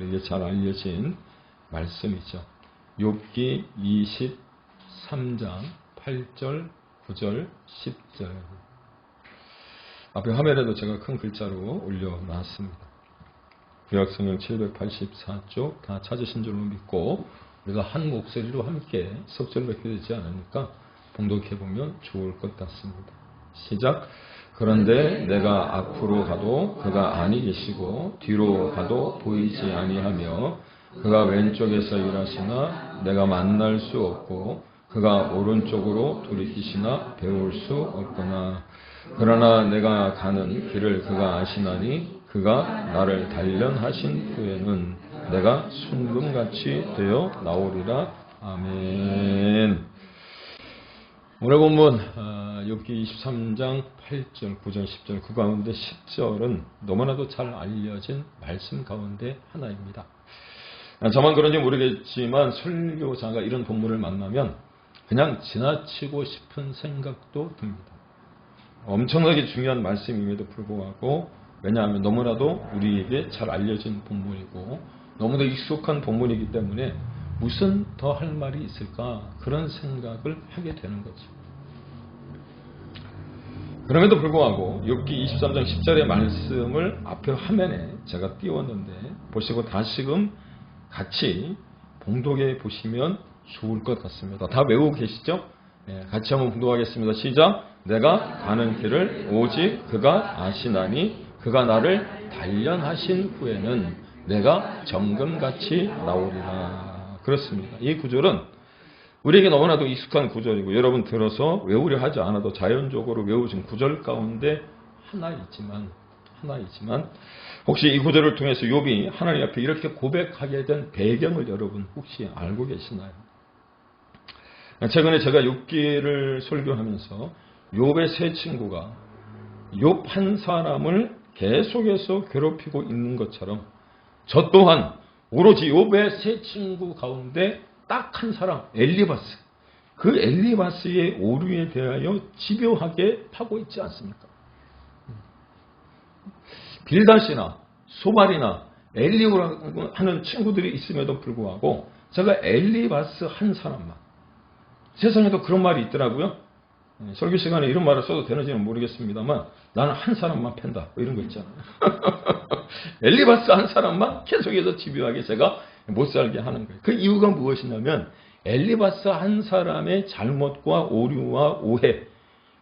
우리에게 잘 알려진 말씀이죠. 욥기 23장 8절, 9절, 10절. 앞에 화면에도 제가 큰 글자로 올려놨습니다. 구약성경 784쪽 다 찾으신 줄로 믿고 우리가 한 목소리로 함께 석절을 뵙게 되지 않으니까 봉독해보면 좋을 것 같습니다. 시작. 그런데 내가 앞으로 가도 그가 아니 계시고 뒤로 가도 보이지 아니하며 그가 왼쪽에서 일하시나 내가 만날 수 없고 그가 오른쪽으로 돌이키시나 배울 수 없구나. 그러나 내가 가는 길을 그가 아시나니 그가 나를 단련하신 후에는 내가 순금같이 되어 나오리라. 아멘. 오늘 본문 욥기 23장 8절, 9절, 10절 그 가운데 10절은 너무나도 잘 알려진 말씀 가운데 하나입니다. 저만 그런지 모르겠지만 설교자가 이런 본문을 만나면 그냥 지나치고 싶은 생각도 듭니다. 엄청나게 중요한 말씀임에도 불구하고 왜냐하면 너무나도 우리에게 잘 알려진 본문이고 너무도 익숙한 본문이기 때문에 무슨 더 할 말이 있을까 그런 생각을 하게 되는 거죠. 그럼에도 불구하고 욥기 23장 10절의 말씀을 앞에 화면에 제가 띄웠는데 보시고 다시금 같이 봉독해 보시면 좋을 것 같습니다. 다 외우고 계시죠? 네, 같이 한번 봉독하겠습니다. 시작. 내가 가는 길을 오직 그가 아시나니 그가 나를 단련하신 후에는 내가 정금같이 나오리라. 그렇습니다. 이 구절은 우리에게 너무나도 익숙한 구절이고 여러분 들어서 외우려 하지 않아도 자연적으로 외우신 구절 가운데 하나이지만 혹시 이 구절을 통해서 욥이 하나님 앞에 이렇게 고백하게 된 배경을 여러분 혹시 알고 계시나요? 최근에 제가 욥기를 설교하면서 욥의 세 친구가 욥 한 사람을 계속해서 괴롭히고 있는 것처럼 저 또한 오로지 욥의 세 친구 가운데 딱 한 사람 엘리바스, 그 엘리바스의 오류에 대하여 집요하게 파고 있지 않습니까? 빌닷이나 소발이나 엘리후라고 하는 친구들이 있음에도 불구하고 제가 엘리바스 한 사람만, 세상에도 그런 말이 있더라고요. 설교 시간에 이런 말을 써도 되는지는 모르겠습니다만 나는 한 사람만 팬다 이런 거 있잖아요. 엘리바스 한 사람만 계속해서 집요하게 제가 못 살게 하는 거예요. 그 이유가 무엇이냐면 엘리바스 한 사람의 잘못과 오류와 오해,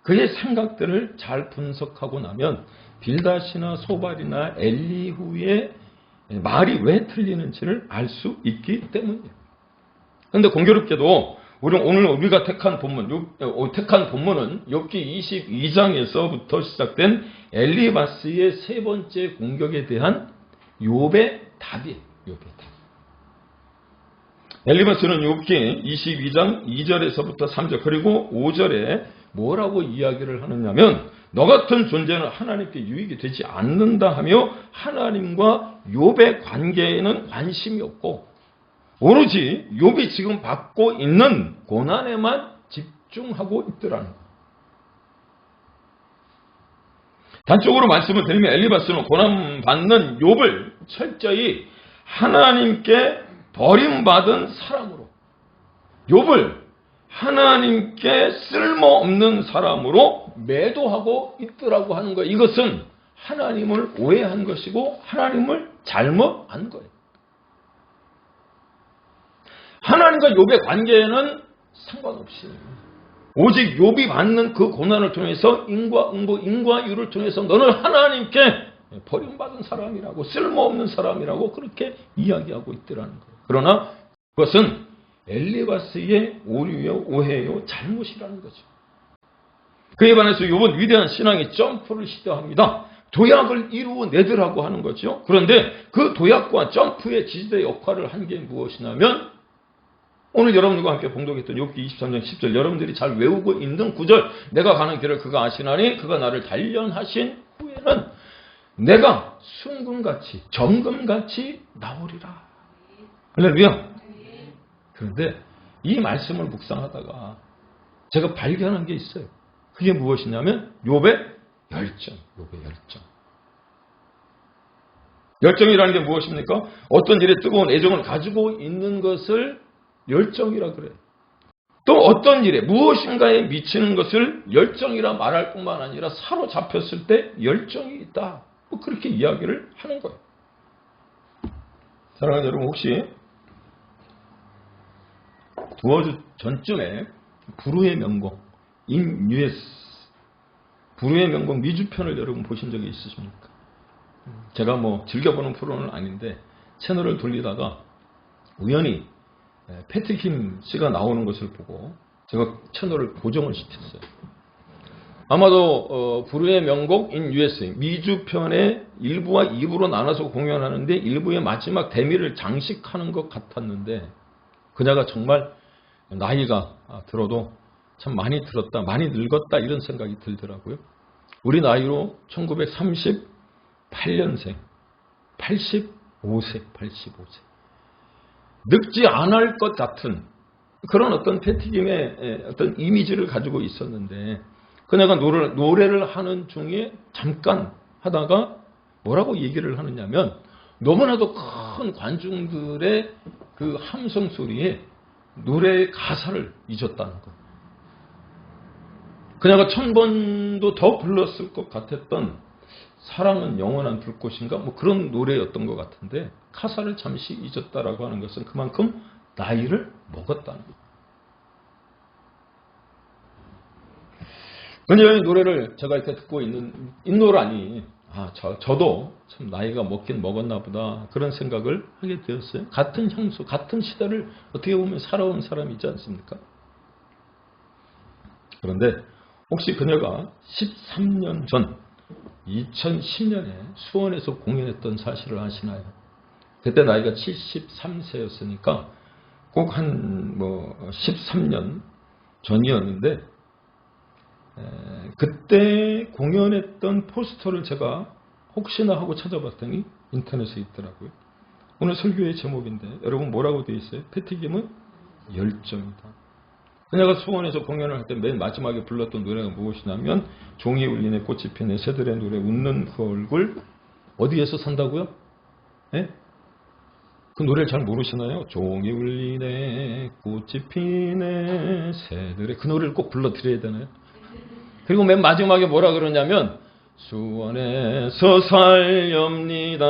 그의 생각들을 잘 분석하고 나면 빌닷이나 소발이나 엘리후의 말이 왜 틀리는지를 알 수 있기 때문이에요. 그런데 공교롭게도 오늘 우리가 택한 본문은 욥기 22장에서부터 시작된 엘리바스의 세 번째 공격에 대한 욥의 답이에요. 욥의 답. 엘리바스는 욥기 22장 2절에서부터 3절 그리고 5절에 뭐라고 이야기를 하느냐면 너 같은 존재는 하나님께 유익이 되지 않는다 하며 하나님과 욥의 관계에는 관심이 없고 오로지 욥이 지금 받고 있는 고난에만 집중하고 있더라는 거예요. 단적으로 말씀을 드리면 엘리바스는 고난받는 욥을 철저히 하나님께 버림받은 사람으로, 욥을 하나님께 쓸모없는 사람으로 매도하고 있더라고 하는 거예요. 이것은 하나님을 오해한 것이고 하나님을 잘못한 거예요. 하나님과 욥의 관계에는 상관없이 오직 욥이 받는 그 고난을 통해서 인과응보, 인과유를 통해서 너는 하나님께 버림받은 사람이라고, 쓸모없는 사람이라고 그렇게 이야기하고 있더라는 거예요. 그러나 그것은 엘리바스의 오류요, 오해요, 잘못이라는 거죠. 그에 반해서 욥은 위대한 신앙의 점프를 시도합니다. 도약을 이루어내더라고 하는 거죠. 그런데 그 도약과 점프의 지지대 역할을 한 게 무엇이냐면 오늘 여러분들과 함께 봉독했던 욥기 23장 10절 여러분들이 잘 외우고 있는 구절 내가 가는 길을 그가 아시나니 그가 나를 단련하신 후에는 내가 순금같이 정금같이 나오리라. 할렐루야. 그런데 이 말씀을 묵상하다가 제가 발견한 게 있어요. 그게 무엇이냐면 욥의 열정. 열정이라는 게 무엇입니까? 어떤 일에 뜨거운 애정을 가지고 있는 것을 열정이라 그래요. 또 어떤 일에 무엇인가에 미치는 것을 열정이라 말할 뿐만 아니라 사로잡혔을 때 열정이 있다. 뭐 그렇게 이야기를 하는 거예요. 사랑하는 여러분, 혹시 두어 주 전쯤에 불후의 명곡 인 US 불후의 명곡 미주편을 여러분 보신 적이 있으십니까? 제가 뭐 즐겨보는 프로는 아닌데 채널을 돌리다가 우연히 패트킴 씨가 나오는 것을 보고 제가 채널을 고정을 시켰어요. 아마도 불후의 명곡 인 USA 미주편의 1부와 2부로 나눠서 공연하는데 1부의 마지막 대미를 장식하는 것 같았는데 그녀가 정말 나이가 들어도 참 많이 들었다, 많이 늙었다 이런 생각이 들더라고요. 우리 나이로 1988년생 85세. 늙지 않을 것 같은 그런 어떤 패티김의 어떤 이미지를 가지고 있었는데 그녀가 노래를 하는 중에 잠깐 하다가 뭐라고 얘기를 하느냐면 너무나도 큰 관중들의 그 함성 소리에 노래의 가사를 잊었다는 것. 그녀가 1000번도 더 불렀을 것 같았던 사랑은 영원한 불꽃인가? 뭐 그런 노래였던 것 같은데 가사를 잠시 잊었다라고 하는 것은 그만큼 나이를 먹었다는 것. 그녀의 노래를 제가 이렇게 듣고 있노라니 저도 참 나이가 먹긴 먹었나 보다 그런 생각을 하게 되었어요. 같은 향수, 같은 시대를 어떻게 보면 살아온 사람이지 않습니까? 그런데 혹시 그녀가 13년 전 2010년에 수원에서 공연했던 사실을 아시나요? 그때 나이가 73세였으니까 꼭 한 13년 전이었는데 그때 공연했던 포스터를 제가 혹시나 하고 찾아봤더니 인터넷에 있더라고요. 오늘 설교의 제목인데 여러분 뭐라고 되어 있어요? 패티김은 열정이다. 그녀가 수원에서 공연을 할 때 맨 마지막에 불렀던 노래가 무엇이냐면 종이 울리네 꽃이 피네 새들의 노래 웃는 그 얼굴 어디에서 산다고요? 네? 그 노래를 잘 모르시나요? 종이 울리네 꽃이 피네 새들의 그 노래를 꼭 불러드려야 되나요? 그리고 맨 마지막에 뭐라 그러냐면 수원에서 살렵니다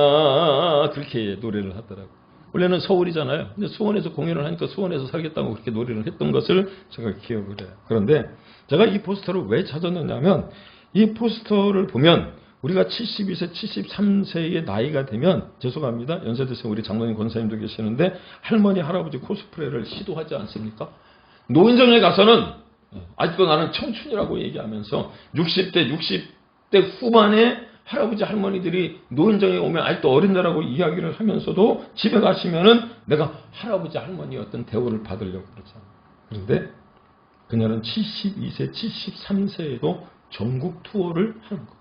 그렇게 노래를 하더라고요. 원래는 서울이잖아요. 근데 수원에서 공연을 하니까 수원에서 살겠다고 그렇게 노래를 했던 것을 제가 기억을 해요. 그런데 제가 이 포스터를 왜 찾았느냐면 이 포스터를 보면 우리가 72세, 73세의 나이가 되면 죄송합니다. 연세대생 우리 장로님 권사님도 계시는데 할머니, 할아버지 코스프레를 시도하지 않습니까? 노인정에 가서는 아직도 나는 청춘이라고 얘기하면서 60대 후반에 할아버지 할머니들이 노인정에 오면 아직도 어린다라고 이야기를 하면서도 집에 가시면은 내가 할아버지 할머니의 어떤 대우를 받으려고 그러잖아요. 그런데 그녀는 72세, 73세에도 전국 투어를 하는 거예요.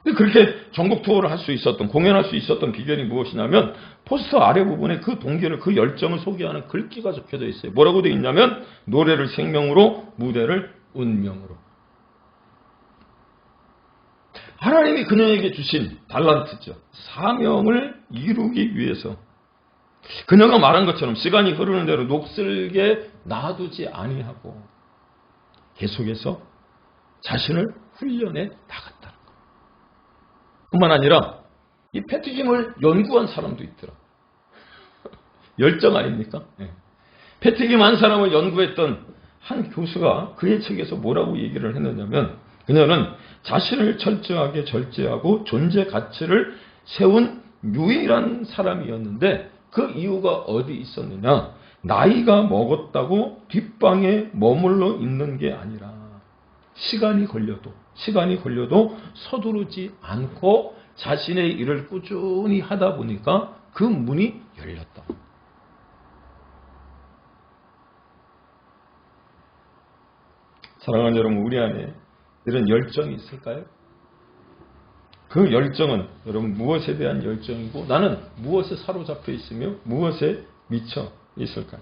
근데 그렇게 전국 투어를 할 수 있었던, 공연할 수 있었던 비결이 무엇이냐면 포스터 아래 부분에 그 동기를, 그 열정을 소개하는 글귀가 적혀져 있어요. 뭐라고 되어 있냐면 노래를 생명으로, 무대를 운명으로. 하나님이 그녀에게 주신 달란트죠. 사명을 이루기 위해서 그녀가 말한 것처럼 시간이 흐르는 대로 녹슬게 놔두지 아니하고 계속해서 자신을 훈련해 나갔다는 것. 뿐만 아니라 이 패티김을 연구한 사람도 있더라. 열정 아닙니까? 네. 패티김 한 사람을 연구했던 한 교수가 그의 책에서 뭐라고 얘기를 했느냐면 그녀는 자신을 철저하게 절제하고 존재 가치를 세운 유일한 사람이었는데 그 이유가 어디 있었느냐? 나이가 먹었다고 뒷방에 머물러 있는 게 아니라 시간이 걸려도 서두르지 않고 자신의 일을 꾸준히 하다 보니까 그 문이 열렸다. 사랑하는 여러분, 우리 안에 이런 열정이 있을까요? 그 열정은 여러분 무엇에 대한 열정이고 나는 무엇에 사로잡혀 있으며 무엇에 미쳐 있을까요?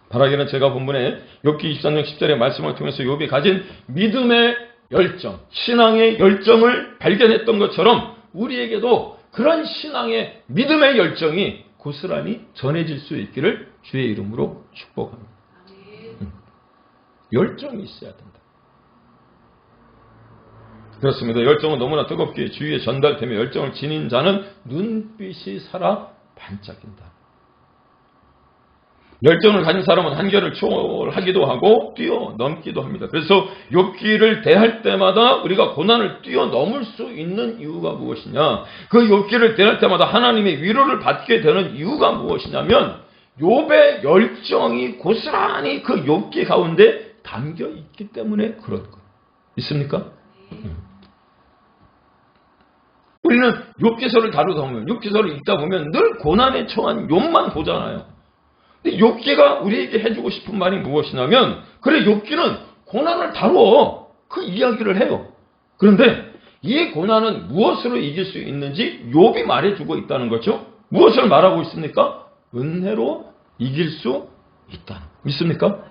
바라기는 제가 본문에 욥기 23장 10절의 말씀을 통해서 욥이 가진 믿음의 열정, 신앙의 열정을 발견했던 것처럼 우리에게도 그런 신앙의 믿음의 열정이 고스란히 전해질 수 있기를 주의 이름으로 축복합니다. 열정이 있어야 된다. 그렇습니다. 열정은 너무나 뜨겁게 주위에 전달되며 열정을 지닌 자는 눈빛이 살아 반짝인다. 열정을 가진 사람은 한계를 초월하기도 하고 뛰어넘기도 합니다. 그래서 욥기를 대할 때마다 우리가 고난을 뛰어넘을 수 있는 이유가 무엇이냐? 그 욥기를 대할 때마다 하나님의 위로를 받게 되는 이유가 무엇이냐면 욥의 열정이 고스란히 그 욥기 가운데 담겨 있기 때문에 그런 거예요. 있습니까? 우리는 욥기서를 다루다 보면 욥기서를 읽다 보면 늘 고난에 처한 욥만 보잖아요. 근데 욥기가 우리에게 해주고 싶은 말이 무엇이냐면 그래 욥기는 고난을 다루어 그 이야기를 해요. 그런데 이 고난은 무엇으로 이길 수 있는지 욥이 말해주고 있다는 거죠. 무엇을 말하고 있습니까? 은혜로 이길 수 있다. 믿습니까?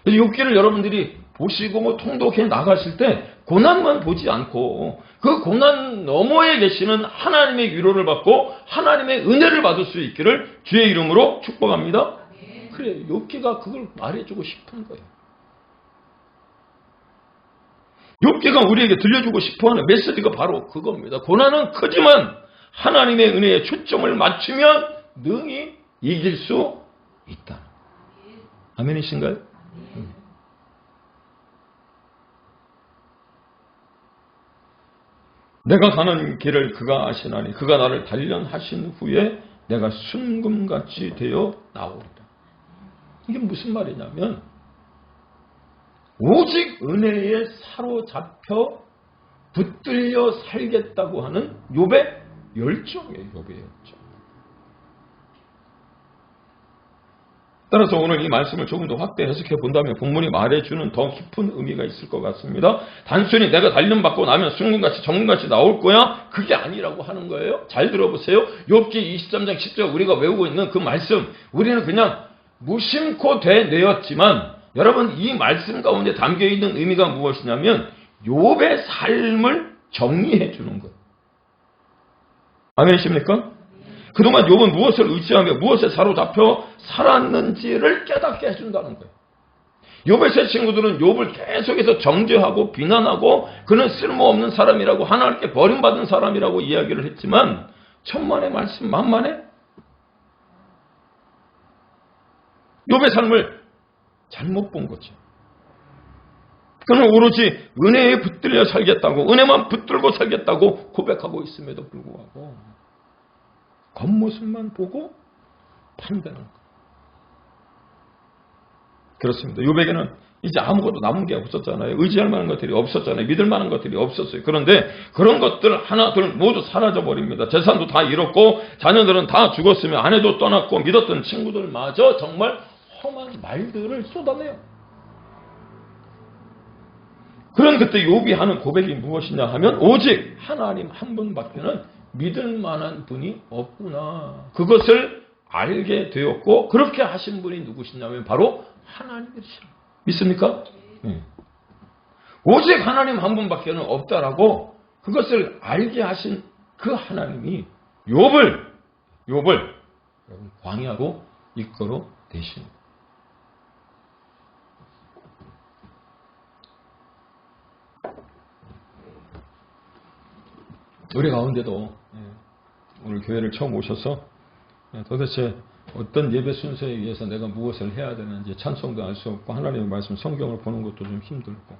그래서 욥기를 여러분들이 보시고 통독해 나가실 때 고난만 보지 않고 그 고난 너머에 계시는 하나님의 위로를 받고 하나님의 은혜를 받을 수 있기를 주의 이름으로 축복합니다. 그래, 욥기가 그걸 말해주고 싶은 거예요. 욥기가 우리에게 들려주고 싶어하는 메시지가 바로 그겁니다. 고난은 크지만 하나님의 은혜에 초점을 맞추면 능히 이길 수 있다. 아멘이신가요? 내가 가는 길을 그가 아시나니 그가 나를 단련하신 후에 내가 순금같이 되어 나오리라. 이게 무슨 말이냐면 오직 은혜에 사로잡혀 붙들려 살겠다고 하는 욥의 열정이에요. 욥의 열정. 따라서 오늘 이 말씀을 조금 더 확대 해석해 본다면 본문이 말해주는 더 깊은 의미가 있을 것 같습니다. 단순히 내가 단련받고 나면 순금같이 정금같이 나올 거야? 그게 아니라고 하는 거예요. 잘 들어보세요. 욥기 23장 10절 우리가 외우고 있는 그 말씀 우리는 그냥 무심코 되뇌었지만 여러분 이 말씀 가운데 담겨있는 의미가 무엇이냐면 욥의 삶을 정리해 주는 거예요. 아멘이십니까? 그동안 욥은 무엇을 의지하며 무엇에 사로잡혀 살았는지를 깨닫게 해준다는 거예요. 욥의 세 친구들은 욥을 계속해서 정죄하고 비난하고 그는 쓸모없는 사람이라고 하나님께 버림받은 사람이라고 이야기를 했지만 천만의 말씀 만만해? 욥의 삶을 잘못 본 거죠. 그는 오로지 은혜에 붙들려 살겠다고 은혜만 붙들고 살겠다고 고백하고 있음에도 불구하고 겉모습만 보고 판단하는 거예요. 그렇습니다. 욥에게는 이제 아무것도 남은 게 없었잖아요. 의지할 만한 것들이 없었잖아요. 믿을 만한 것들이 없었어요. 그런데 그런 것들 하나 둘 모두 사라져버립니다. 재산도 다 잃었고 자녀들은 다 죽었으며 아내도 떠났고 믿었던 친구들마저 정말 험한 말들을 쏟아내요. 그런 그때 욥이 하는 고백이 무엇이냐 하면 오직 하나님 한 분밖에는 믿을 만한 분이 없구나. 그것을 알게 되었고 그렇게 하신 분이 누구시냐면 바로 하나님이시라. 믿습니까? 오직 하나님 한 분밖에는 없다라고 그것을 알게 하신 그 하나님이 욥을 광야로 이끌어 내십니다. 우리 가운데도 오늘 교회를 처음 오셔서 도대체 어떤 예배 순서에 의해서 내가 무엇을 해야 되는지 찬송도 알 수 없고 하나님의 말씀 성경을 보는 것도 좀 힘들고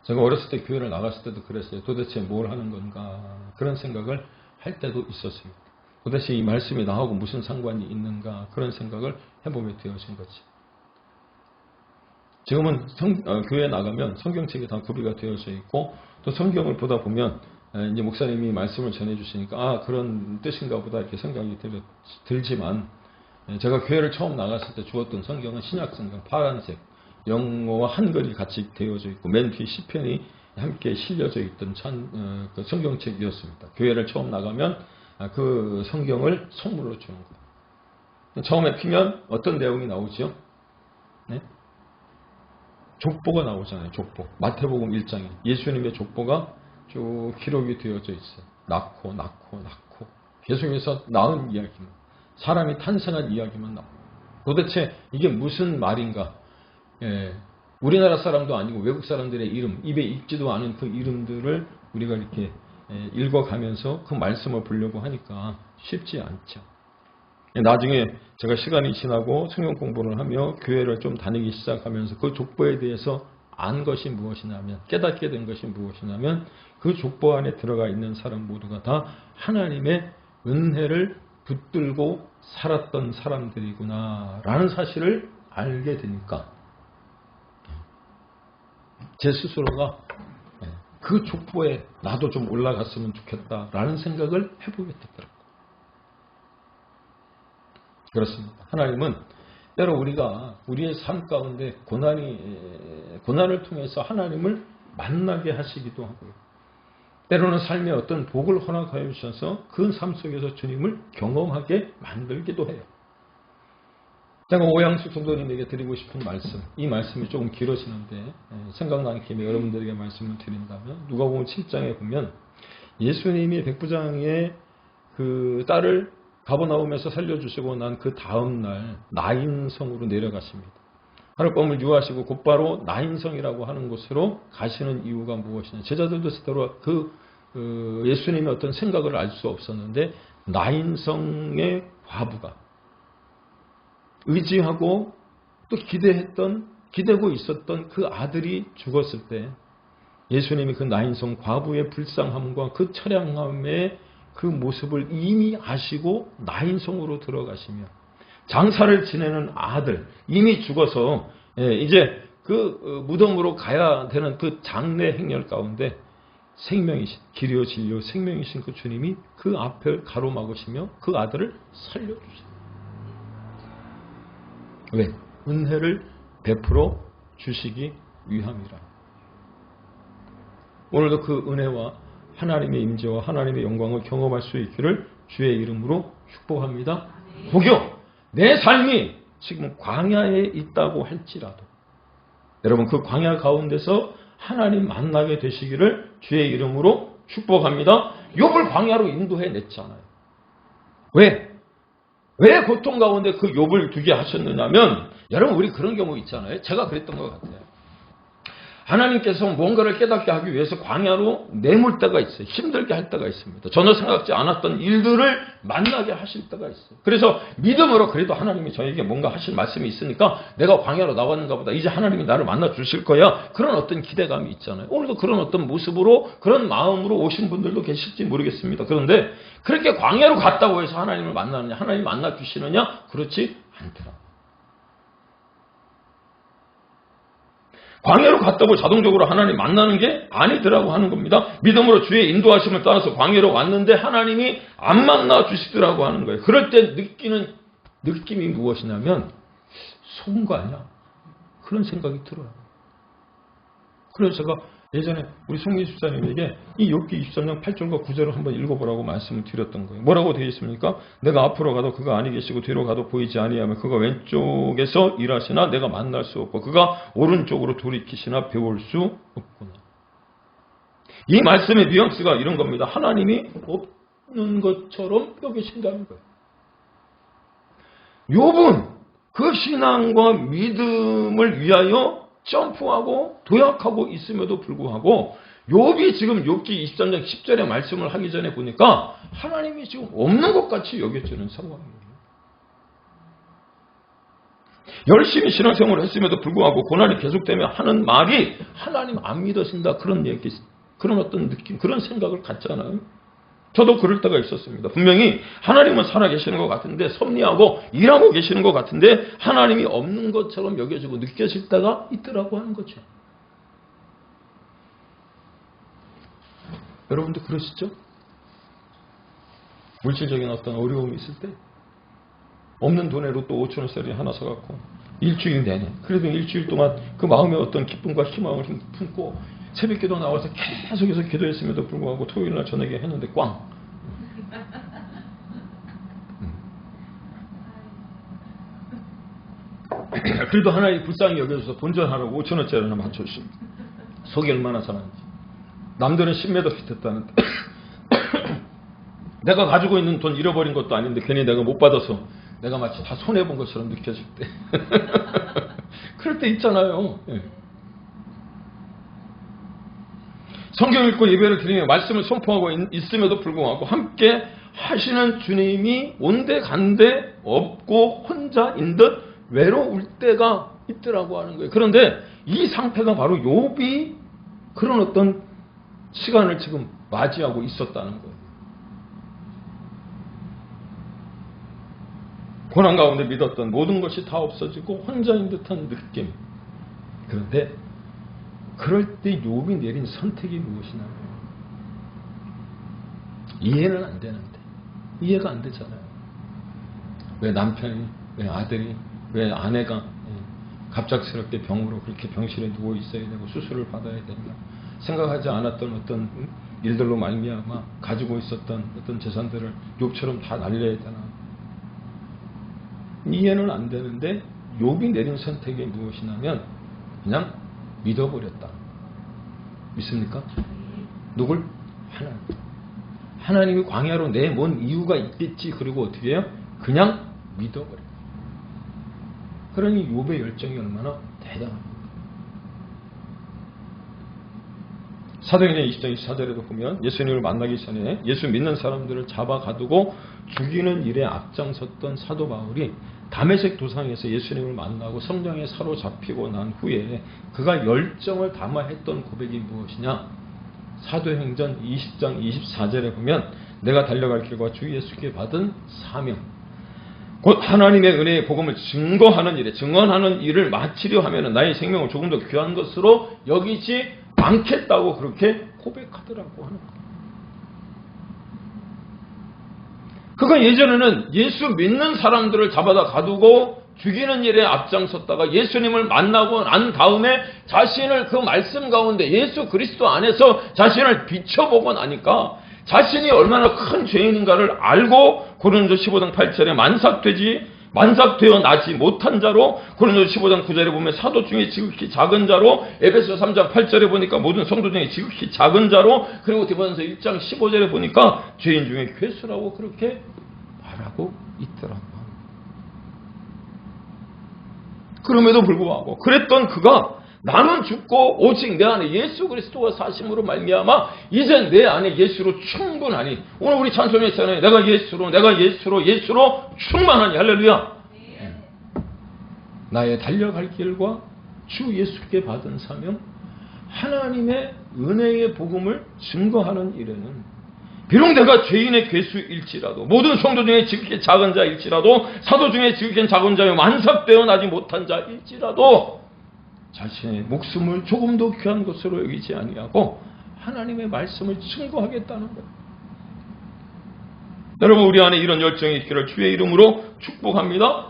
제가 어렸을 때 교회를 나갔을 때도 그랬어요. 도대체 뭘 하는 건가 그런 생각을 할 때도 있었습니다. 도대체 이 말씀이 나하고 무슨 상관이 있는가 그런 생각을 해보게 되어진 거지. 지금은 교회에 나가면 성경책이 다 구비가 되어져 있고 또 성경을 보다 보면 이제 목사님이 말씀을 전해주시니까 그런 뜻인가 보다 이렇게 생각이 들지만 제가 교회를 처음 나갔을 때 주었던 성경은 신약 성경 파란색 영어와 한글이 같이 되어져 있고 맨 뒤 시편이 함께 실려져 있던 그 성경책이었습니다. 교회를 처음 나가면 그 성경을 선물로 주는 거예요. 처음에 피면 어떤 내용이 나오죠? 네? 족보가 나오잖아요. 족보. 마태복음 1장에 예수님의 족보가 쭉 기록이 되어져 있어요. 낳고 계속해서 낳은 이야기만, 사람이 탄생한 이야기만 나옵니다. 도대체 이게 무슨 말인가? 우리나라 사람도 아니고 외국 사람들의 이름, 입에 익지도 않은 그 이름들을 우리가 이렇게 읽어가면서 그 말씀을 보려고 하니까 쉽지 않죠. 나중에 제가 시간이 지나고 성경 공부를 하며 교회를 좀 다니기 시작하면서 그 족보에 대해서 안 것이 무엇이냐면, 깨닫게 된 것이 무엇이냐면, 그 족보 안에 들어가 있는 사람 모두가 다 하나님의 은혜를 붙들고 살았던 사람들이구나 라는 사실을 알게 되니까 제 스스로가 그 족보에 나도 좀 올라갔으면 좋겠다라는 생각을 해보게 되더라고요. 그렇습니다. 하나님은 때로 우리가 우리의 삶 가운데 고난을 통해서 하나님을 만나게 하시기도 하고요. 때로는 삶에 어떤 복을 허락하여 주셔서 그 삶 속에서 주님을 경험하게 만들기도 해요. 제가 오양수 성도님에게 드리고 싶은 말씀, 이 말씀이 조금 길어지는데 생각나는 김에 여러분들에게 말씀을 드린다면, 누가복음 7장에 보면 예수님이 백부장의 그 딸을 가버나움에서 살려주시고 난 그 다음 날 나인성으로 내려가십니다. 하룻밤을 유하시고 곧바로 나인성이라고 하는 곳으로 가시는 이유가 무엇이냐? 제자들도 스스로 예수님의 어떤 생각을 알 수 없었는데, 나인성의 과부가 의지하고 또 기대고 있었던 그 아들이 죽었을 때 예수님이 그 나인성 과부의 불쌍함과 그 처량함의 그 모습을 이미 아시고 나인성으로 들어가시며, 장사를 지내는 아들, 이미 죽어서 이제 그 무덤으로 가야 되는 그 장례 행렬 가운데 생명이신, 길이요 진리요 생명이신 그 주님이 그 앞을 가로막으시며 그 아들을 살려주세요. 왜? 은혜를 베풀어 주시기 위함이라. 오늘도 그 은혜와 하나님의 임재와 하나님의 영광을 경험할 수 있기를 주의 이름으로 축복합니다. 혹여 내 삶이 지금 광야에 있다고 할지라도 여러분 그 광야 가운데서 하나님 만나게 되시기를 주의 이름으로 축복합니다. 욥을 광야로 인도해 냈잖아요. 왜 고통 가운데 그 욥을 두게 하셨느냐면, 여러분 우리 그런 경우 있잖아요. 제가 그랬던 것 같아요. 하나님께서 뭔가를 깨닫게 하기 위해서 광야로 내몰 때가 있어요. 힘들게 할 때가 있습니다. 전혀 생각지 않았던 일들을 만나게 하실 때가 있어요. 그래서 믿음으로 그래도 하나님이 저에게 뭔가 하실 말씀이 있으니까 내가 광야로 나왔는가 보다, 이제 하나님이 나를 만나 주실 거야, 그런 어떤 기대감이 있잖아요. 오늘도 그런 어떤 모습으로, 그런 마음으로 오신 분들도 계실지 모르겠습니다. 그런데 그렇게 광야로 갔다고 해서 하나님을 만나느냐, 하나님 만나 주시느냐? 그렇지 않더라. 광야로 갔다고 자동적으로 하나님 만나는 게 아니더라고 하는 겁니다. 믿음으로 주의 인도하심을 따라서 광야로 왔는데 하나님이 안 만나 주시더라고 하는 거예요. 그럴 때 느끼는 느낌이 무엇이냐면, 속은 거 아니야? 그런 생각이 들어요. 그래서 제가 예전에 우리 송미 집사님에게 이 욥기 23장 8절과 9절을 한번 읽어보라고 말씀을 드렸던 거예요. 뭐라고 되어 있습니까? 내가 앞으로 가도 그가 아니 계시고 뒤로 가도 보이지 아니하며 그가 왼쪽에서 일하시나 내가 만날 수 없고 그가 오른쪽으로 돌이키시나 배울 수 없구나. 이 말씀의 뉘앙스가 이런 겁니다. 하나님이 없는 것처럼 여기신다는 거예요. 욥은 그 신앙과 믿음을 위하여 점프하고 도약하고 있음에도 불구하고 욥이 지금 욥기 23장 10절의 말씀을 하기 전에 보니까 하나님이 지금 없는 것 같이 여겨지는 상황이에요. 열심히 신앙생활을 했음에도 불구하고 고난이 계속되면 하는 말이 하나님 안 믿으신다, 그런 얘기, 그런 어떤 느낌, 그런 생각을 갖잖아요. 저도 그럴 때가 있었습니다. 분명히 하나님은 살아계시는 것 같은데, 섭리하고 일하고 계시는 것 같은데 하나님이 없는 것처럼 여겨지고 느껴질 때가 있더라고 하는 거죠. 여러분도 그러시죠? 물질적인 어떤 어려움이 있을 때 없는 돈에 로또 5,000원짜리 하나 사갖고 일주일 내내, 그래도 일주일 동안 그 마음의 어떤 기쁨과 희망을 품고 새벽기도 나와서 계속해서 기도했음에도 불구하고 토요일날 저녁에 했는데 꽝. 그래도 하나님 불쌍히 여겨줘서 본전하라고 5,000원짜리 하나 맞춰주십니다. 속이 얼마나 상한지. 남들은 10m 핏 했다는데 내가 가지고 있는 돈 잃어버린 것도 아닌데 괜히 내가 못 받아서 내가 마치 다 손해본 것처럼 느껴질 때 그럴 때 있잖아요. 예. 성경 읽고 예배를 드리며 말씀을 선포하고 있음에도 불구하고 함께 하시는 주님이 온데간데 없고 혼자인 듯 외로울 때가 있더라고 하는 거예요. 그런데 이 상태가 바로 욥이 그런 어떤 시간을 지금 맞이하고 있었다는 거예요. 고난 가운데 믿었던 모든 것이 다 없어지고 혼자인 듯한 느낌. 그런데 그럴 때 욥이 내린 선택이 무엇이냐? 이해는 안 되는데 이해가 안 되잖아요. 왜 남편이, 왜 아들이, 왜 아내가 갑작스럽게 병으로 그렇게 병실에 누워 있어야 되고 수술을 받아야 된다. 생각하지 않았던 어떤 일들로 말미암아 가지고 있었던 어떤 재산들을 욥처럼 다 날려야 되나. 이해는 안 되는데 욥이 내린 선택이 무엇이냐면 그냥 믿어버렸다. 믿습니까? 누굴? 하나님. 하나님이 광야로 내몬 이유가 있겠지. 그리고 어떻게 해요? 그냥 믿어버려. 그러니 욥의 열정이 얼마나 대단합니까? 사도행전 20장 24절에도 보면 예수님을 만나기 전에 예수 믿는 사람들을 잡아가두고 죽이는 일에 앞장섰던 사도 바울이 다메섹 도상에서 예수님을 만나고 성령에 사로잡히고 난 후에 그가 열정을 담아 했던 고백이 무엇이냐? 사도행전 20장 24절에 보면 내가 달려갈 길과 주 예수께 받은 사명, 곧 하나님의 은혜의 복음을 증거하는 일을 마치려 하면 나의 생명을 조금 더 귀한 것으로 여기지 않겠다고 그렇게 고백하더라고 하는 거예요. 그가 예전에는 예수 믿는 사람들을 잡아다 가두고 죽이는 일에 앞장섰다가 예수님을 만나고 난 다음에 자신을 그 말씀 가운데 예수 그리스도 안에서 자신을 비춰보고 나니까 자신이 얼마나 큰 죄인인가를 알고 고린도서 15장 8절에 만삭되어 나지 못한 자로, 고린도서 15장 9절에 보면 사도 중에 지극히 작은 자로, 에베소 3장 8절에 보니까 모든 성도 중에 지극히 작은 자로, 그리고 디모데전서 1장 15절에 보니까 죄인 중에 괴수라고 그렇게 말하고 있더라고요. 그럼에도 불구하고 그랬던 그가 나는 죽고 오직 내 안에 예수 그리스도가 사심으로 말미암아 이제 내 안에 예수로 충분하니, 오늘 우리 찬송했잖아요. 내가 예수로 충만하니. 할렐루야. 나의 달려갈 길과 주 예수께 받은 사명, 하나님의 은혜의 복음을 증거하는 일에는 비록 내가 죄인의 괴수일지라도, 모든 성도 중에 지극히 작은 자일지라도, 사도 중에 지극히 작은 자여 만삭되어 나지 못한 자일지라도 자신의 목숨을 조금도 귀한 것으로 여기지 아니하고 하나님의 말씀을 증거하겠다는 거예요. 여러분, 우리 안에 이런 열정이 있기를 주의 이름으로 축복합니다.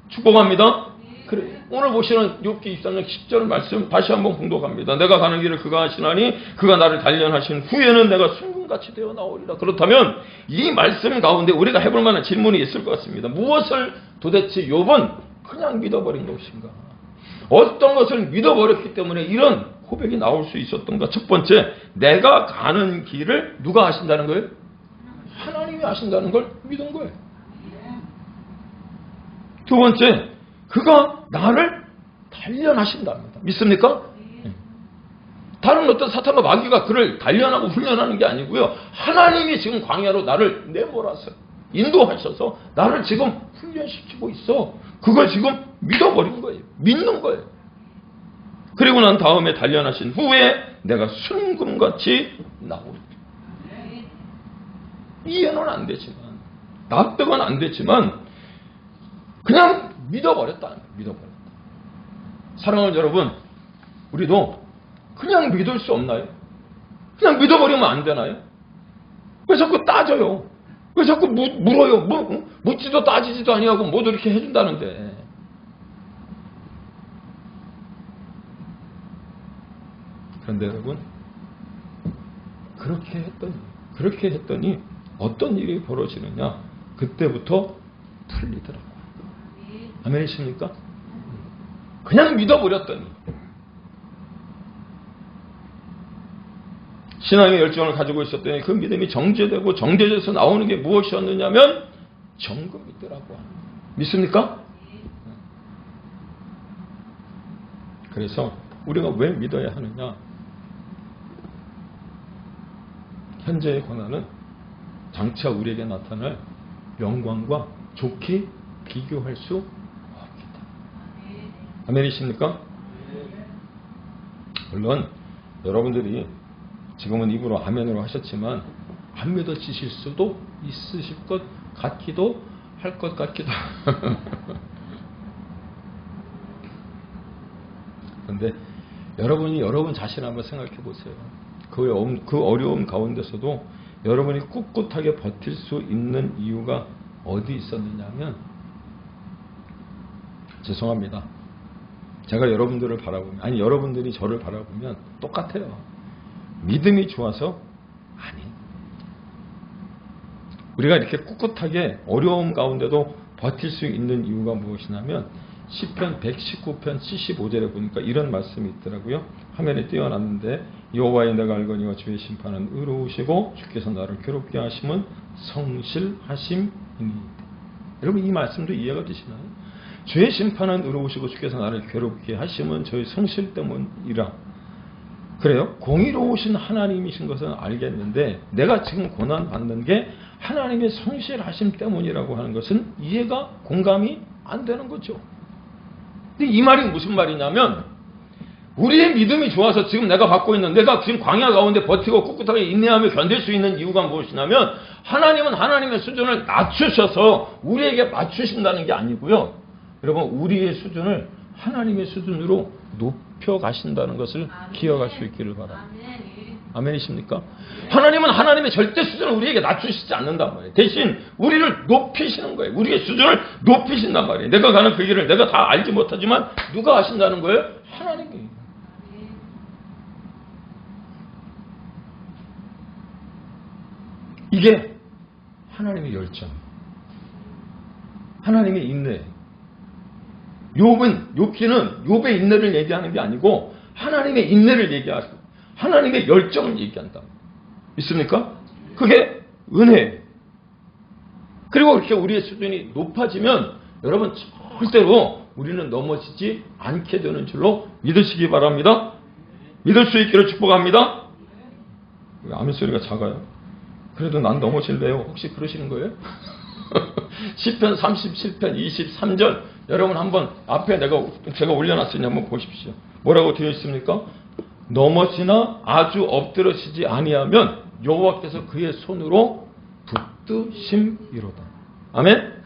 축복합니다. 그래, 오늘 보시는 욥기 23장 10절 말씀 다시 한번 봉독합니다. 내가 가는 길을 그가 하시나니 그가 나를 단련하신 후에는 내가 순금같이 되어 나오리라. 그렇다면 이 말씀 가운데 우리가 해볼 만한 질문이 있을 것 같습니다. 무엇을 도대체 욥은 그냥 믿어버린 것인가? 어떤 것을 믿어버렸기 때문에 이런 고백이 나올 수 있었던가? 첫 번째, 내가 가는 길을 누가 하신다는 거예요? 하나님이 하신다는 걸 믿은 거예요. 두 번째, 그가 나를 단련하신답니다. 믿습니까? 다른 어떤 사탄과 마귀가 그를 단련하고 훈련하는 게 아니고요. 하나님이 지금 광야로 나를 내몰아서 인도하셔서 나를 지금 훈련시키고 있어. 그걸 지금 믿어버린 거예요. 믿는 거예요. 그리고 난 다음에 단련하신 후에 내가 순금같이 나오리라. 이해는 안 되지만, 납득은 안 되지만 그냥 믿어버렸다. 믿어버렸다. 사랑하는 여러분, 우리도 그냥 믿을 수 없나요? 그냥 믿어버리면 안 되나요? 왜 자꾸 따져요? 왜 자꾸 물어요? 묻지도 따지지도 아니하고 모두 이렇게 해준다는데. 그런데 여러분, 그렇게 했더니 어떤 일이 벌어지느냐? 그때부터 풀리더라고요. 아멘이십니까? 그냥 믿어버렸더니. 신앙의 열정을 가지고 있었더니 그 믿음이 정죄되고 정죄돼서 나오는 게 무엇이었느냐면 정금이더라고. 믿습니까? 그래서 우리가 왜 믿어야 하느냐? 현재의 고난은 장차 우리에게 나타날 영광과 좋게 비교할 수 없다. 아멘이십니까? 물론 여러분들이 지금은 입으로 아멘으로 하셨지만 안 믿어지실 수도 있으실 것 같기도 할 것 같기도. 그런데 여러분이 여러분 자신을 한번 생각해 보세요. 그 어려움 가운데서도 여러분이 꿋꿋하게 버틸 수 있는 이유가 어디 있었느냐면, 죄송합니다. 제가 여러분들을 바라보면, 아니 여러분들이 저를 바라보면 똑같아요. 믿음이 좋아서 아니. 우리가 이렇게 꿋꿋하게 어려움 가운데도 버틸 수 있는 이유가 무엇이냐면 시편 119편 75절에 보니까 이런 말씀이 있더라고요. 화면에 띄워놨는데 여호와의 내가 알거니와 주의 심판은 의로우시고 주께서 나를 괴롭게 하심은 성실하심이니. 여러분 이 말씀도 이해가 되시나요? 주의 심판은 의로우시고 주께서 나를 괴롭게 하심은 저의 성실 때문이라. 그래요? 공의로우신 하나님이신 것은 알겠는데 내가 지금 고난받는 게 하나님의 성실하심 때문이라고 하는 것은 이해가 공감이 안 되는 거죠. 근데 이 말이 무슨 말이냐면 우리의 믿음이 좋아서 지금 내가 받고 있는, 내가 지금 광야 가운데 버티고 꿋꿋하게 인내하며 견딜 수 있는 이유가 무엇이냐면 하나님은 하나님의 수준을 낮추셔서 우리에게 맞추신다는 게 아니고요. 여러분 우리의 수준을 하나님의 수준으로 높여 가신다는 것을 기억할 수 있기를 바랍니다. 아멘이십니까? 하나님은 하나님의 절대 수준을 우리에게 낮추시지 않는단 말이에요. 대신 우리를 높이시는 거예요. 우리의 수준을 높이신단 말이에요. 내가 가는 그 길을 내가 다 알지 못하지만 누가 아신다는 거예요? 하나님이. 이게 하나님의 열정, 하나님의 인내. 욥기는 욥의 인내를 얘기하는 게 아니고 하나님의 인내를 얘기하고 하나님의 열정을 얘기한다. 있습니까? 그게 은혜예요. 그리고 이렇게 우리의 수준이 높아지면 여러분 절대로 우리는 넘어지지 않게 되는 줄로 믿으시기 바랍니다. 믿을 수 있기를 축복합니다. 왜 아멘 소리가 작아요? 그래도 난 넘어질래요. 혹시 그러시는 거예요? 시편 37편 23절 여러분 한번 앞에 제가 올려놨으니 한번 보십시오. 뭐라고 되어 있습니까? 넘어지나 아주 엎드러지지 아니하면 여호와께서 그의 손으로 붙드심이로다. 아멘?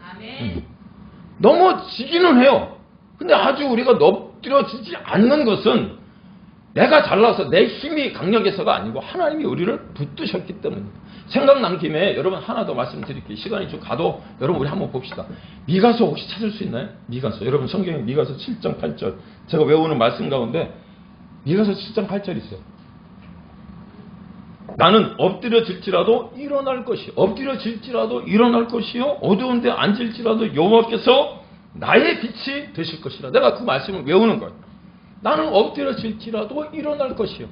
넘어지기는 해요. 근데 아주 우리가 엎드러지지 않는 것은 내가 잘나서 내 힘이 강력해서가 아니고 하나님이 우리를 붙드셨기 때문입니다. 생각난 김에 여러분 하나 더 말씀드릴게요. 시간이 좀 가도 여러분 우리 한번 봅시다. 미가서 혹시 찾을 수 있나요? 미가서. 여러분 성경에 미가서 7장 8절 제가 외우는 말씀 가운데 미가서 7장 8절 있어요. 나는 엎드려질지라도 일어날 것이요. 엎드려질지라도 일어날 것이요. 어두운데 앉을지라도 여호와께서 나의 빛이 되실 것이라. 내가 그 말씀을 외우는 거예요. 나는 엎드려질지라도 일어날 것이요.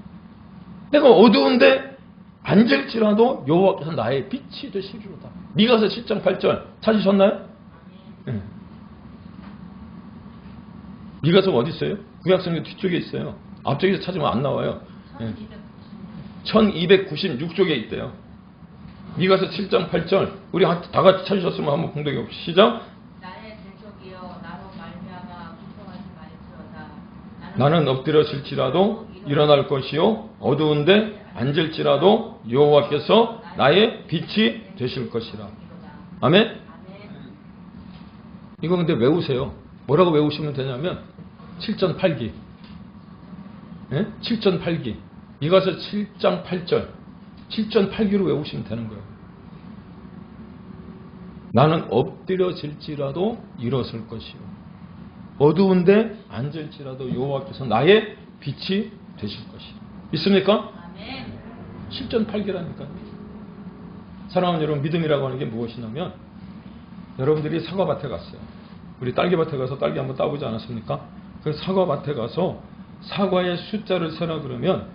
내가 어두운데 앉을지라도 여호와께서 나의 빛이 되시리로다. 미가서 7장 8절 찾으셨나요? 네. 미가서 어디 있어요? 구약성경 뒤쪽에 있어요. 앞쪽에서 찾으면 안 나와요. 네. 1296쪽에 있대요. 미가서 7장 8절 우리 다 같이 찾으셨으면 한번 공동에 봅시다. 시작. 나의 대적이여 나로 말미암아 구성하지 말지어다. 나는 엎드려질지라도 일어날 것이요 어두운데 앉을지라도 여호와께서 나의 빛이 되실 것이라. 아멘? 이거 근데 외우세요. 뭐라고 외우시면 되냐면 7전 8기. 네? 7전 8기. 미가서 7장 8절. 7전 8기로 외우시면 되는 거예요. 나는 엎드려질지라도 일어설 것이요 어두운데 앉을지라도 여호와께서 나의 빛이 되실 것이요. 있습니까? 7전 8기라니까요. 사랑하는 여러분, 믿음이라고 하는 게 무엇이냐면 여러분들이 사과밭에 갔어요. 우리 딸기밭에 가서 딸기 한번 따보지 않았습니까? 그 사과밭에 가서 사과의 숫자를 세라 그러면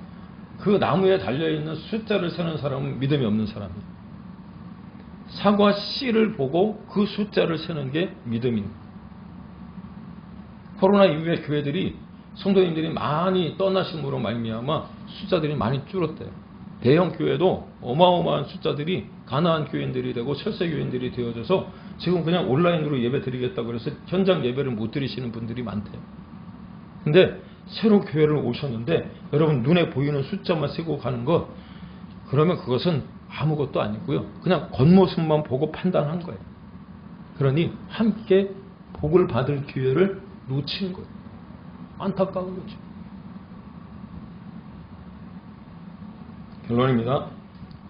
그 나무에 달려있는 숫자를 세는 사람은 믿음이 없는 사람이에요. 사과 씨를 보고 그 숫자를 세는 게 믿음입니다. 코로나 이후에 교회들이 성도님들이 많이 떠나심으로 말미암아 숫자들이 많이 줄었대요. 대형 교회도 어마어마한 숫자들이 가나안 교인들이 되고 철새 교인들이 되어져서 지금 그냥 온라인으로 예배 드리겠다고 그래서 현장 예배를 못 드리시는 분들이 많대요. 근데 새로 교회를 오셨는데 여러분 눈에 보이는 숫자만 세고 가는 것, 그러면 그것은 아무것도 아니고요. 그냥 겉모습만 보고 판단한 거예요. 그러니 함께 복을 받을 기회를 놓친 거예요. 안타까운 거죠. 결론입니다.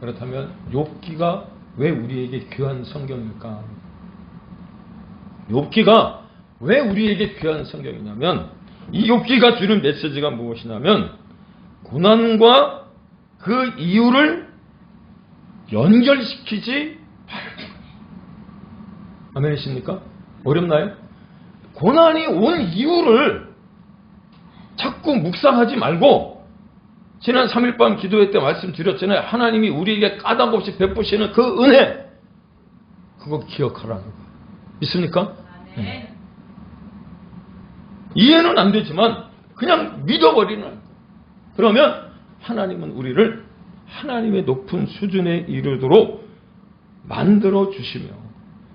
그렇다면 욥기가 왜 우리에게 귀한 성경일까? 욥기가 왜 우리에게 귀한 성경이냐면 이 욥기가 주는 메시지가 무엇이냐면 고난과 그 이유를 연결시키지 말아요. 아멘이십니까? 어렵나요? 고난이 온 이유를 자꾸 묵상하지 말고 지난 3일 밤 기도회 때 말씀드렸잖아요. 하나님이 우리에게 까닭없이 베푸시는 그 은혜, 그거 기억하라는 거예요. 믿습니까? 네. 이해는 안 되지만 그냥 믿어버리는 거예요. 그러면 하나님은 우리를 하나님의 높은 수준에 이르도록 만들어 주시며,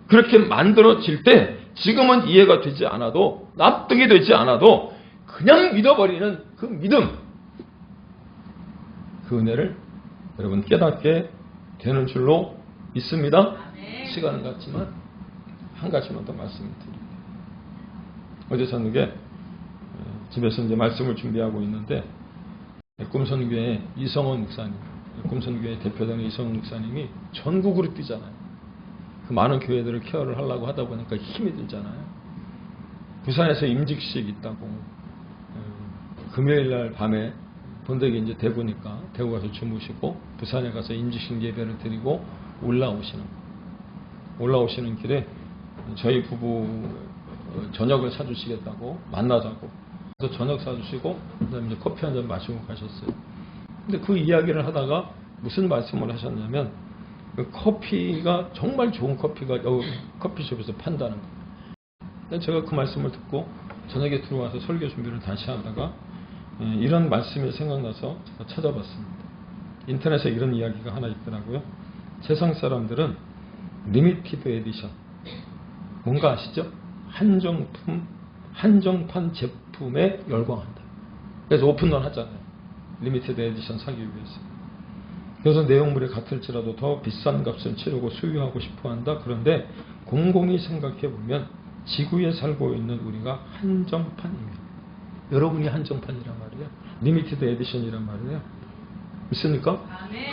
그렇게 만들어질 때 지금은 이해가 되지 않아도 납득이 되지 않아도 그냥 믿어버리는 그 믿음, 그 은혜를 여러분 깨닫게 되는 줄로 믿습니다. 시간은 같지만 한 가지만 더 말씀을 드릴게요. 어제 저녁에 집에서 이제 말씀을 준비하고 있는데 꿈선교회 이성원 목사님, 꿈선교회 대표되는 이성원 목사님이 전국으로 뛰잖아요. 그 많은 교회들을 케어를 하려고 하다 보니까 힘이 들잖아요. 부산에서 임직식 있다고 금요일 날 밤에 본덕이 이제 대구니까 대구 가서 주무시고 부산에 가서 임직식 예배를 드리고 올라오시는 길에 저희 부부 저녁을 사주시겠다고 만나자고 그래서 저녁 사주시고 그다음에 이제 커피 한잔 마시고 가셨어요. 근데 그 이야기를 하다가 무슨 말씀을 하셨냐면 그 커피가 정말 좋은 커피가 여기 커피숍에서 판다는 거예요. 제가 그 말씀을 듣고 저녁에 들어와서 설교 준비를 다시 하다가 이런 말씀이 생각나서 제가 찾아봤습니다. 인터넷에 이런 이야기가 하나 있더라고요. 세상 사람들은 리미티드 에디션, 뭔가 아시죠? 한정판 제품에 열광한다. 그래서 오픈런 하잖아요. 리미티드 에디션 사기 위해서. 그래서 내용물이 같을지라도 더 비싼 값을 치르고 소유하고 싶어 한다. 그런데 곰곰이 생각해 보면 지구에 살고 있는 우리가 한정판입니다. 여러분이 한정판이란 말이에요. 리미티드 에디션이란 말이에요. 있습니까?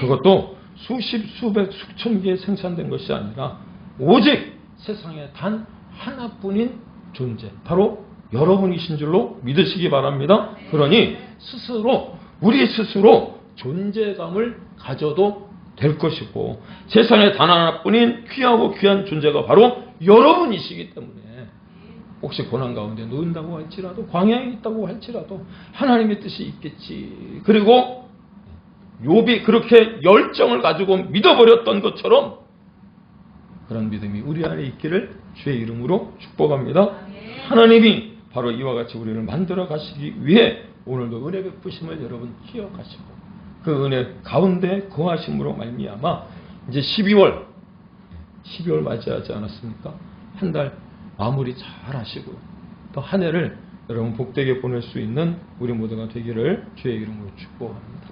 그것도 수십, 수백, 수천 개에 생산된 것이 아니라 오직 세상에 단 하나뿐인 존재, 바로 여러분이신 줄로 믿으시기 바랍니다. 그러니 우리 스스로 존재감을 가져도 될 것이고 세상에 단 하나뿐인 귀하고 귀한 존재가 바로 여러분이시기 때문에 혹시 고난 가운데 놓인다고 할지라도 광야에 있다고 할지라도 하나님의 뜻이 있겠지. 그리고 욥이 그렇게 열정을 가지고 믿어버렸던 것처럼 그런 믿음이 우리 안에 있기를 주의 이름으로 축복합니다. 하나님이 바로 이와 같이 우리를 만들어 가시기 위해 오늘도 은혜 베푸심을 여러분 기억하시고 그 은혜 가운데 거하심으로 말미암아 이제 12월 맞이하지 않았습니까? 한 달 마무리 잘 하시고요. 또 한 해를 여러분 복되게 보낼 수 있는 우리 모두가 되기를 주의 이름으로 축복합니다.